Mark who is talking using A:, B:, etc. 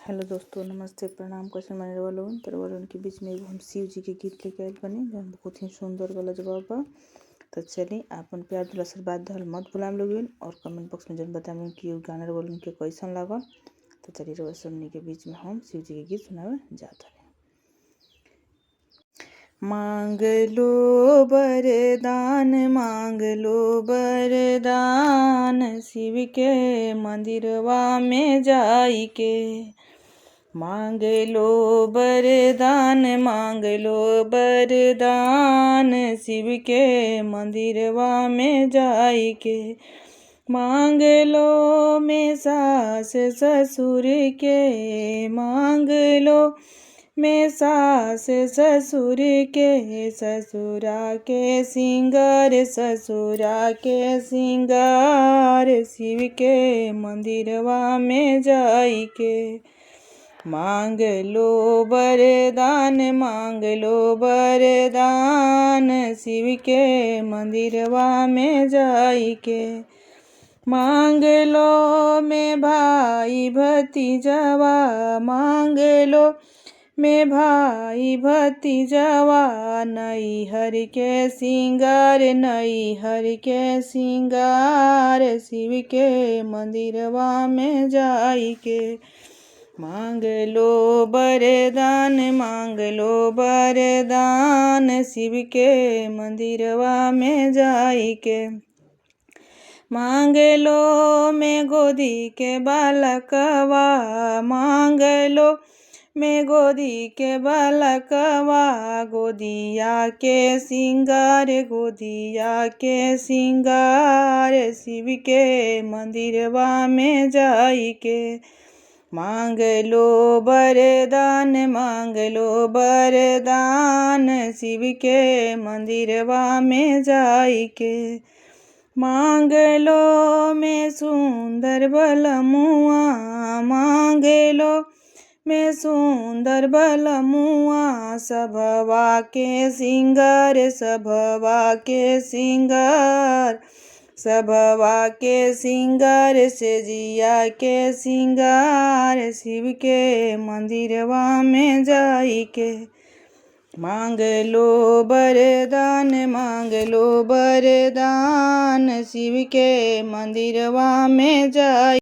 A: Hello दोस्तों, नमस्ते, प्रणाम। क्वेश्चन माने वालों के बीच में एगो हम शिव जी के गीत लेके आयल बनी जौन बहुत ही सुंदर वाला जवाब बा। तो चलिए आपन प्यार दुला आशीर्वाद दल मत भुलाम लोगिन और कमेंट बॉक्स में जन बताएं कि गाना वालों के कैसन लागल। तो चलिए रोज सुनने के बीच में हम शिव जी के गीत सुनावे जाता है। मांग लो वरदान, मांग लो वरदान, शिव के मंदिरवा में जाई के। मांग लो वरदान, मांग लो वरदान, शिव के मंदिरवा में जाई के। मांग लो में सास ससुर के, मांग लो में सास ससुर के, ससुरा के सिंगार, ससुरा के सिंगार, शिव के मंदिरवा में जाई के। मांग लो वरदान, मांग लो वरदान, शिव के मंदिरवा में जाई के। मांग लो में भाई भतीजवा, मांग लो में भाई भतीजवा, नैहर के सिंगार, नैहर के सिंगार, शिव के मंदिरवा में जाई के। मांग लो वरदान, मांग लो वरदान, शिव के मंदिरवा में जाई के। मांग लो में गोदी के बालकवा, मांग लो में गोदी के बालकवा, गोदिया के सिंगार, गोदिया के सिंगार, शिव के मंदिरवा में जाई के। मांग लो वरदान, मांग लो वरदान, शिव के मंदिरवा में जाई के। मांग लो में सुंदर बलमुआ, मांग लो में सुंदर बलमुआ, सभवा के सिंगार, सभवा के सिंगार, सभवा के सिंगार, से जिया के सिंगार, शिव के मंदिरवा में जाई के। मांग लो वरदान, मांग लो वरदान, शिव के मंदिरवा में जाई।